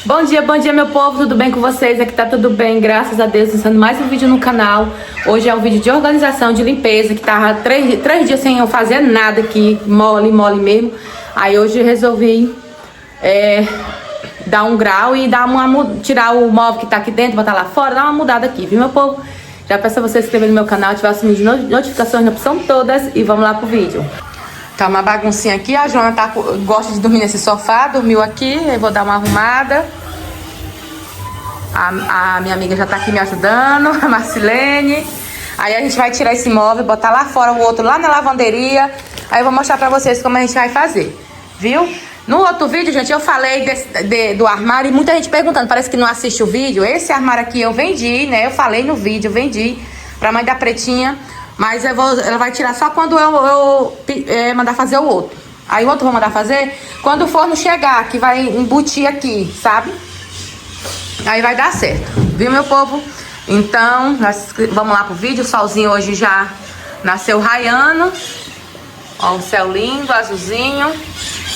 Bom dia meu povo, tudo bem com vocês? Aqui tá tudo bem, graças a Deus, lançando mais um vídeo no canal. Hoje é um vídeo de organização, de limpeza, que tava três dias sem eu fazer nada aqui, mole mesmo. Aí hoje eu resolvi dar um grau e tirar o móvel que tá aqui dentro, botar lá fora, dar uma mudada aqui, viu meu povo? Já peço a você se inscrever no meu canal, ativar o sininho de notificações na opção todas e vamos lá pro vídeo. Tá uma baguncinha aqui, a Joana gosta de dormir nesse sofá, dormiu aqui, eu vou dar uma arrumada. A minha amiga já tá aqui me ajudando, a Marcilene. Aí a gente vai tirar esse móvel, botar lá fora o outro, lá na lavanderia. Aí eu vou mostrar pra vocês como a gente vai fazer, viu? No outro vídeo, gente, eu falei do armário e muita gente perguntando, parece que não assiste o vídeo. Esse armário aqui eu vendi, né? Eu falei no vídeo, eu vendi pra mãe da Pretinha. Mas ela vai tirar só quando eu mandar fazer o outro. Aí o outro eu vou mandar fazer quando o forno chegar, que vai embutir aqui, sabe? Aí vai dar certo, viu meu povo? Então, vamos lá pro vídeo. O solzinho hoje já nasceu raiando. Ó, o céu lindo, azulzinho.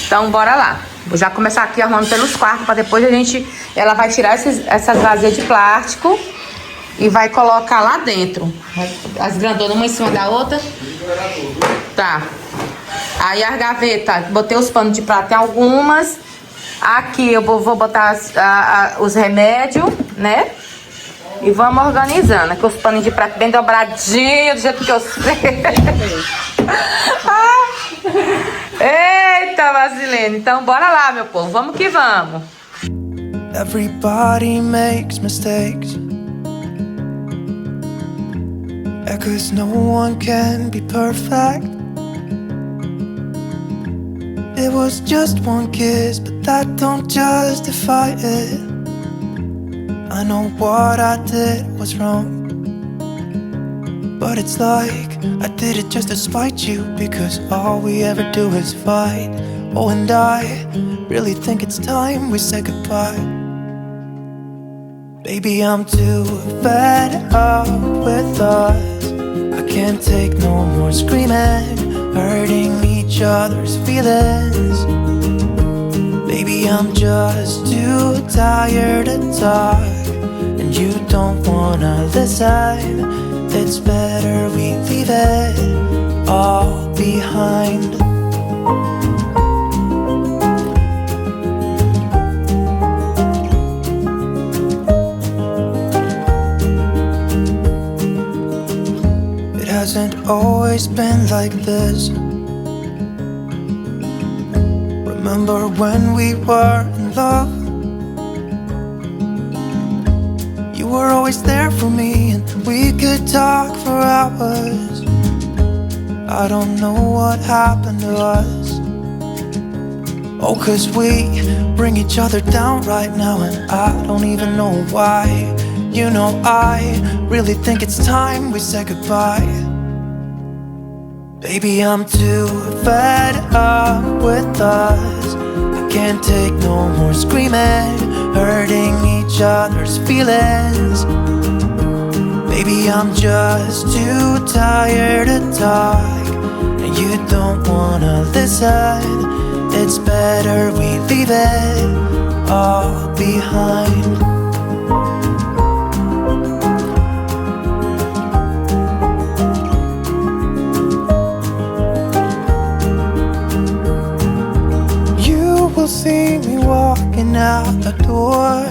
Então, bora lá. Vou já começar aqui arrumando pelos quartos, pra depois ela vai tirar essas vasilhas de plástico e vai colocar lá dentro. As grandonas uma em cima da outra. Tá. Aí as gavetas, botei os panos de prato em algumas. Aqui eu vou botar os remédios, né? E vamos organizando. Aqui os panos de prato bem dobradinhos, do jeito que eu sei. Eita, Vasilene. Então bora lá, meu povo. Vamos que vamos. Everybody makes mistakes. Cause no one can be perfect. It was just one kiss, but that don't justify it. I know what I did was wrong, but it's like I did it just to spite you, because all we ever do is fight. Oh, and I really think it's time we say goodbye. Baby, I'm too fed up with us. I can't take no more screaming, hurting each other's feelings. Baby, I'm just too tired to talk, and you don't wanna listen. It's better we leave it all behind. Hasn't always been like this. Remember when we were in love? You were always there for me, and we could talk for hours. I don't know what happened to us. Oh, cause we bring each other down right now, and I don't even know why. You know, I really think it's time we say goodbye. Baby, I'm too fed up with us. I can't take no more screaming, hurting each other's feelings. Baby, I'm just too tired to talk, and you don't wanna listen. It's better we leave it all behind. See me walking out the door.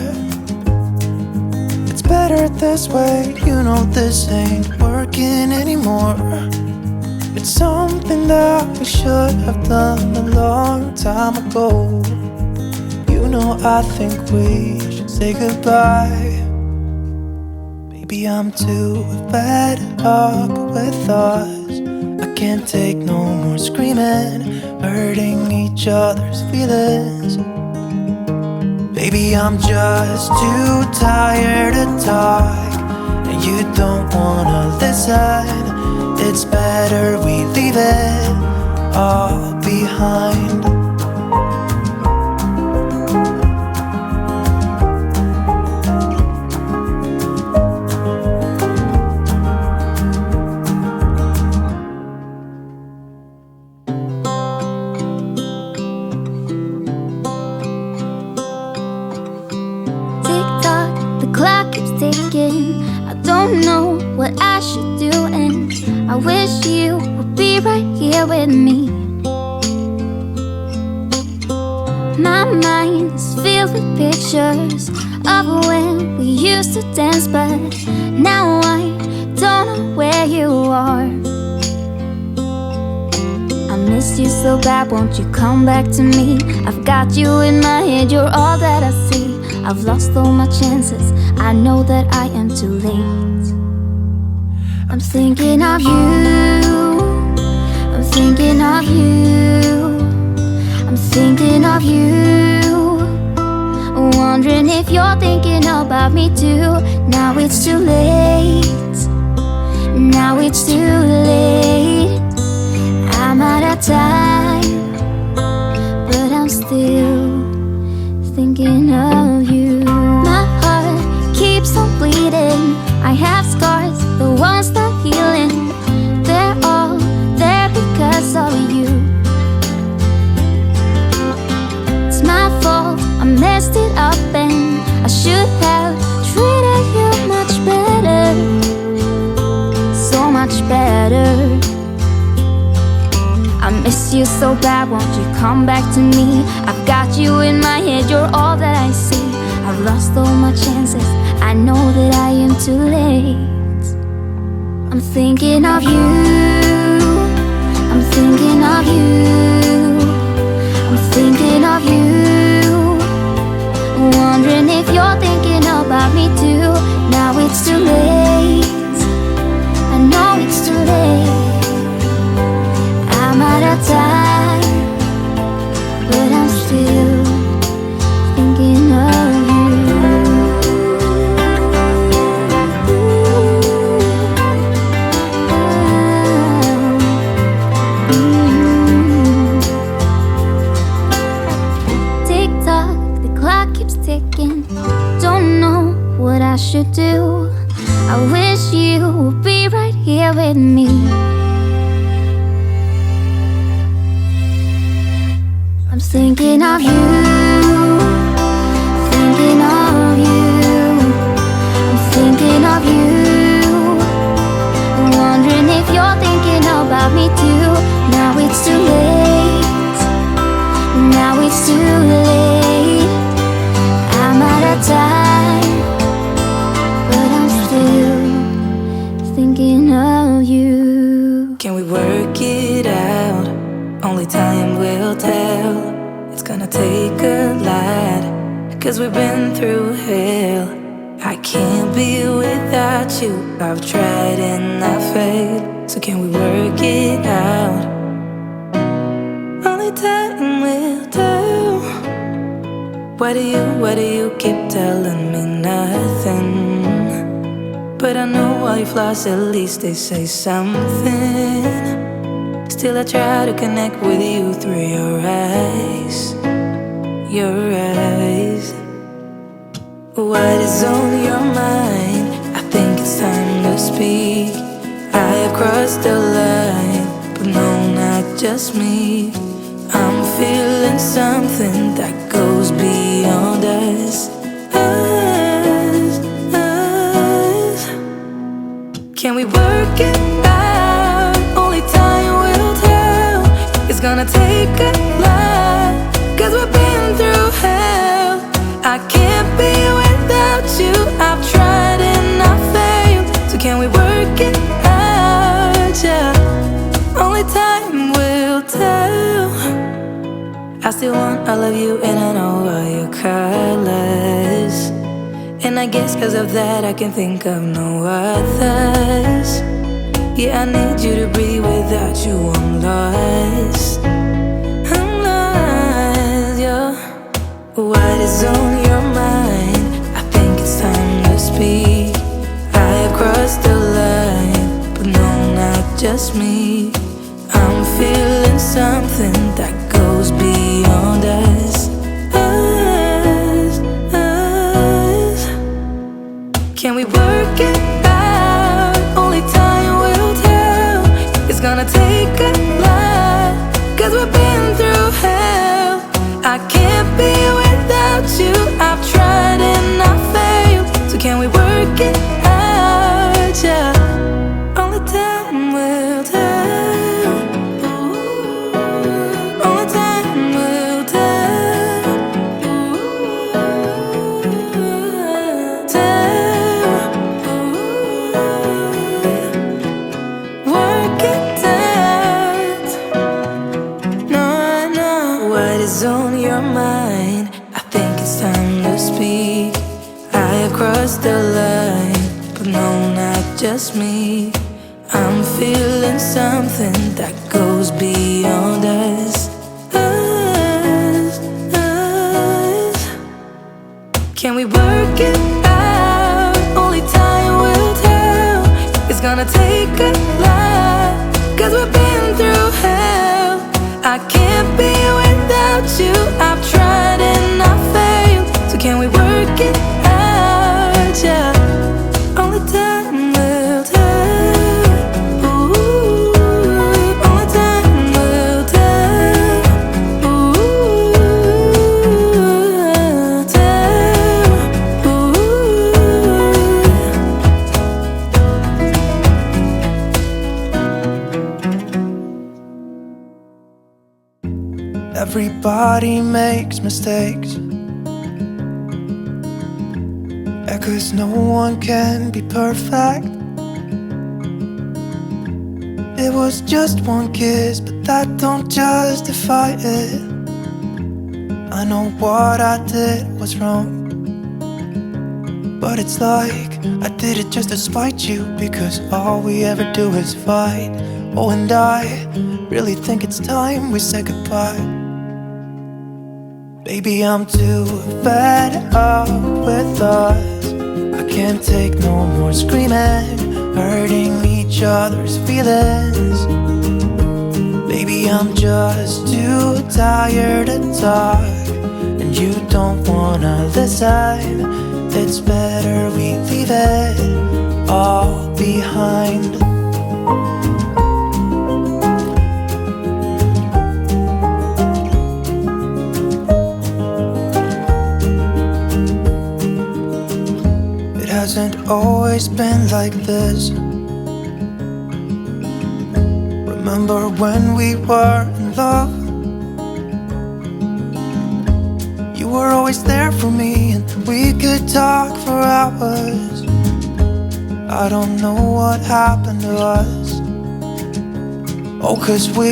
It's better this way, you know this ain't working anymore. It's something that we should have done a long time ago. You know, I think we should say goodbye. Baby, I'm too fed up with us. I can't take no more screaming, hurting each other's feelings. Baby, I'm just too tired to talk, and you don't wanna listen. It's better we leave it all behind. don't know what I should do, and I wish you would be right here with me. My mind is filled with pictures of when we used to dance, but now I don't know where you are. I miss you so bad, won't you come back to me? I've got you in my head, you're all that I see. I've lost all my chances, I know that I am too late. I'm thinking of you, I'm thinking of you, I'm thinking of you, wondering if you're thinking about me too. Now it's too late, now it's too late. I'm out of time, but I'm still thinking of you. My heart keeps on bleeding, I have scars, the ones not healing. They're all there because of you. It's my fault, I messed it up, and I should have treated you much better, so much better. I miss you so bad, won't you come back to me? I've got you in my head, you're all that I see. I've lost all my chances, I know that I am too late. I'm thinking of you, I'm thinking of you, I'm thinking of you, wondering if you're thinking about me too. Now it's too late, I know it's too late. I'm out of time, but I'm still thinking of you. Tick tock, the clock keeps ticking. Don't know what I should do. I wish you would be right here with me. I'm thinking of you, thinking of you, I'm thinking of you, wondering if you're thinking about me too. Now it's too late, now it's too late. I'm out of time, but I'm still thinking of you. Can we work it out? Only time will tell. It's gonna take a lot, 'cause we've been through hell. I can't be without you, I've tried and I failed. So can we work it out? Only time will tell. Why do you keep telling me nothing? But I know all your flaws, at least they say something. Still I try to connect with you through your eyes, your eyes. What is on your mind? I think it's time to speak. I have crossed the line, but no, not just me. I'm feeling something that goes beyond us, us, us. Can we work it out? Only time will tell. It's gonna take a lot, 'cause we've been through hell. I can't be without you, I've tried and I failed. So can we work it out, yeah? Only time will tell. I still want all of you and I know all your colors, and I guess 'cause of that I can think of no others. Yeah, I need you to breathe, without you I'm lost. I'm lost, yeah. What is on your mind? I think it's time to speak. I have crossed the line, but no, not just me. I'm feeling something that goes beyond us, us, us. Can we work it out? Only time will tell. It's gonna take a lot, 'cause we've been through hell. I can't be without you, I've tried and I failed. So can we work it out? crossed the line, but no, not just me. I'm feeling something that goes beyond us. Can we work it out? Only time will tell. It's gonna take a lot, 'cause we've been through hell. I can't be without you. I've tried and I failed. So can we work it out? Yeah. Only time will tell. Ooh, only time will tell. Ooh, tell. Everybody makes mistakes, yeah, 'cause no one can be perfect. It was just one kiss, but that don't justify it. I know what I did was wrong, but it's like I did it just to spite you, because all we ever do is fight. Oh, and I really think it's time we say goodbye. Baby, I'm too fed up with us. I can't take no more screaming, hurting each other's feelings. Baby, I'm just too tired to talk, and you don't wanna listen. It's better we leave it all behind. Hasn't always been like this. Remember when we were in love? You were always there for me, and we could talk for hours. I don't know what happened to us. Oh, 'cause we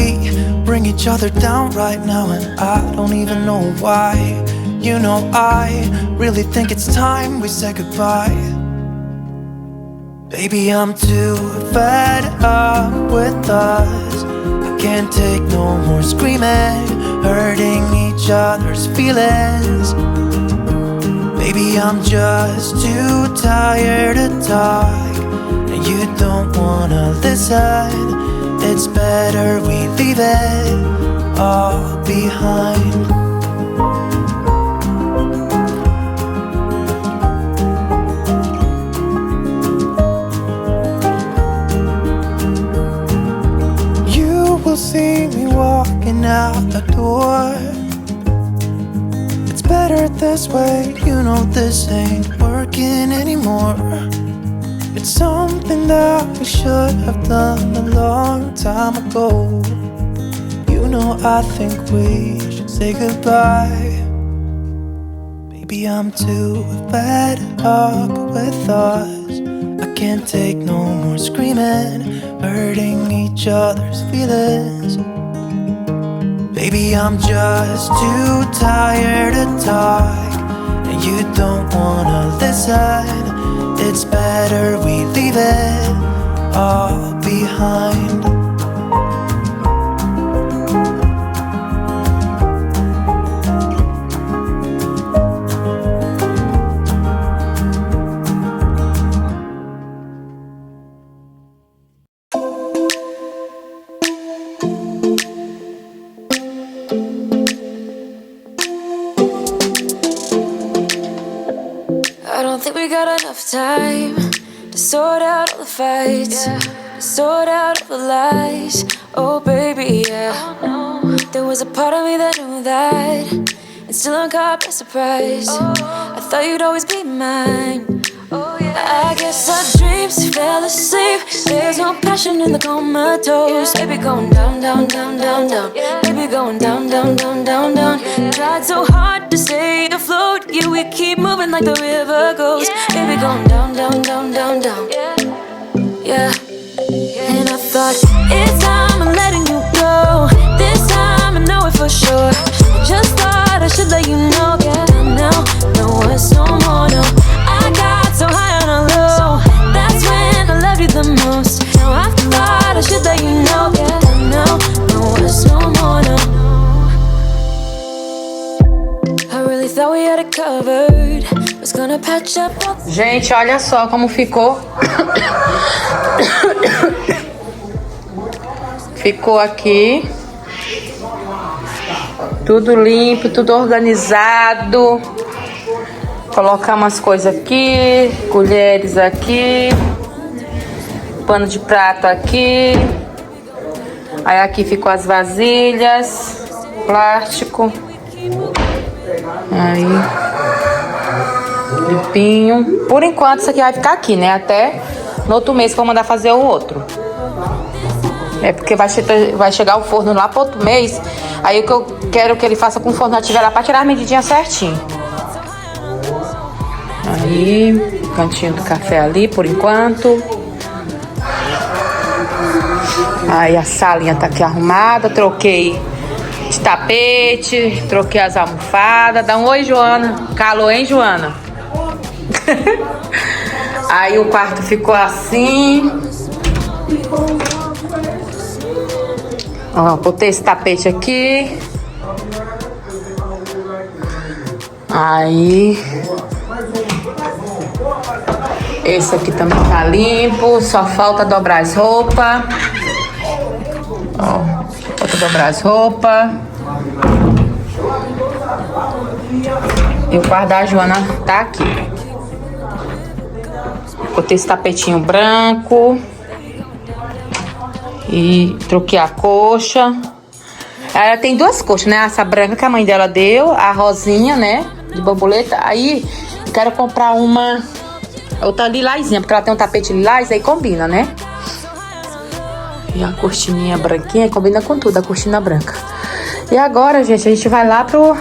bring each other down right now, and I don't even know why. You know, I really think it's time we say goodbye. Baby, I'm too fed up with us. I can't take no more screaming, hurting each other's feelings. Baby, I'm just too tired to talk, and you don't wanna listen. It's better we leave it all behind. See me walking out the door. It's better this way, you know this ain't working anymore. It's something that we should have done a long time ago. You know, I think we should say goodbye. Baby, I'm too fed up with us. I can't take no more screaming, hurting each other's feelings. Baby, I'm just too tired to talk, and you don't wanna listen. It's better we leave it all behind. Time to sort out all the fights, to sort out all the lies. Oh baby, yeah. There was a part of me that knew that, and still I'm caught by surprise. I thought you'd always be mine. I guess our dreams fell asleep. There's no passion in the comatose. Baby going down, down, down, down, down. Baby going down, down, down, down, down. Tried so hard to stay afloat, yeah, we keep moving like the river goes. Baby going down, down, down, down, down. Yeah. And I thought, it's time I'm letting you go. This time I know it for sure. I just thought I should let you know. Yeah, now, no, it's no more, no. I got gonna patch up. Gente, olha só como ficou. Ficou aqui. Tudo limpo, tudo organizado. Colocar umas coisas aqui, colheres aqui, pano de prato aqui. Aí aqui ficou as vasilhas, plástico. Aí, limpinho. Por enquanto isso aqui vai ficar aqui, né? Até no outro mês que eu vou mandar fazer o outro. É porque vai chegar o forno lá pro outro mês. Aí o que eu quero que ele faça com o forno ativer lá pra tirar as medidinhas certinho. Aí, cantinho do café ali por enquanto. Aí a salinha tá aqui arrumada. Troquei de tapete, troquei as almofadas. Dá um oi, Joana. Calor, hein, Joana? Aí o quarto ficou assim. Ó, botei esse tapete aqui. Aí esse aqui também tá limpo. Só falta dobrar as roupas. Ó, falta dobrar as roupas. E o quarto da Joana tá aqui. Botei esse tapetinho branco. E troquei a coxa. Ela tem duas coxas, né? Essa branca que a mãe dela deu, a rosinha, né? De borboleta. Aí quero comprar uma outra lilazinha, porque ela tem um tapete lilás, aí combina, né? E a cortininha branquinha combina com tudo, a cortina branca. E agora, gente, a gente vai lá pro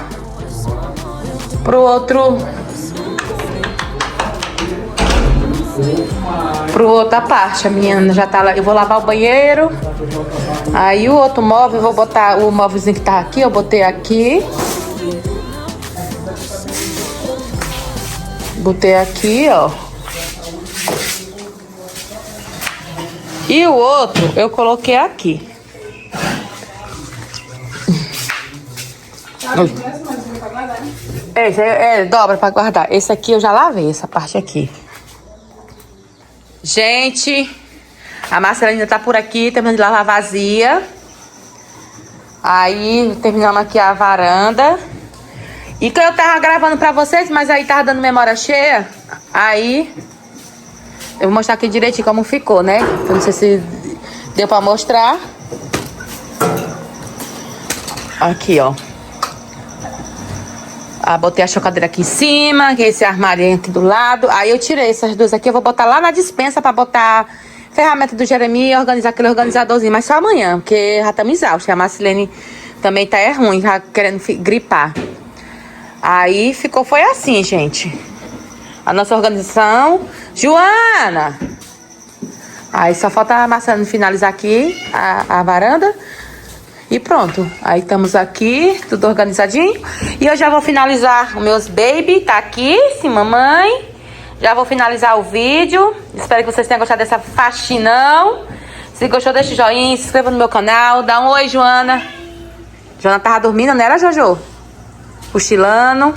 outra parte. A minha já tá lá. Eu vou lavar o banheiro. Aí o outro móvel, eu vou botar o móvelzinho que tá aqui, eu botei aqui. Botei aqui, ó. E o outro eu coloquei aqui. Dobra pra guardar. Esse aqui eu já lavei, essa parte aqui. Gente, a Marcela ainda tá por aqui, terminando de lavar vazia. Aí, terminamos aqui a varanda. E que eu tava gravando pra vocês, mas aí tava dando memória cheia. Aí, eu vou mostrar aqui direitinho como ficou, né? Eu não sei se deu pra mostrar. Aqui, ó. Ah, botei a chocadeira aqui em cima, que é esse armário aqui do lado. Aí eu tirei essas duas aqui, eu vou botar lá na dispensa pra botar ferramenta do Jeremias e organizar aquele organizadorzinho. Mas só amanhã, porque já estamos exaustos. A Marcelene também tá ruim, já querendo gripar. Aí foi assim, gente. A nossa organização. Joana! Aí só falta a Marcelene finalizar aqui a varanda. E pronto, aí estamos aqui, tudo organizadinho. E eu já vou finalizar os meus baby, tá aqui, sim, mamãe. Já vou finalizar o vídeo. Espero que vocês tenham gostado dessa faxinão. Se gostou, deixa o joinha, se inscreva no meu canal. Dá um oi, Joana. Joana tava dormindo, não era, Jojo? Cochilando.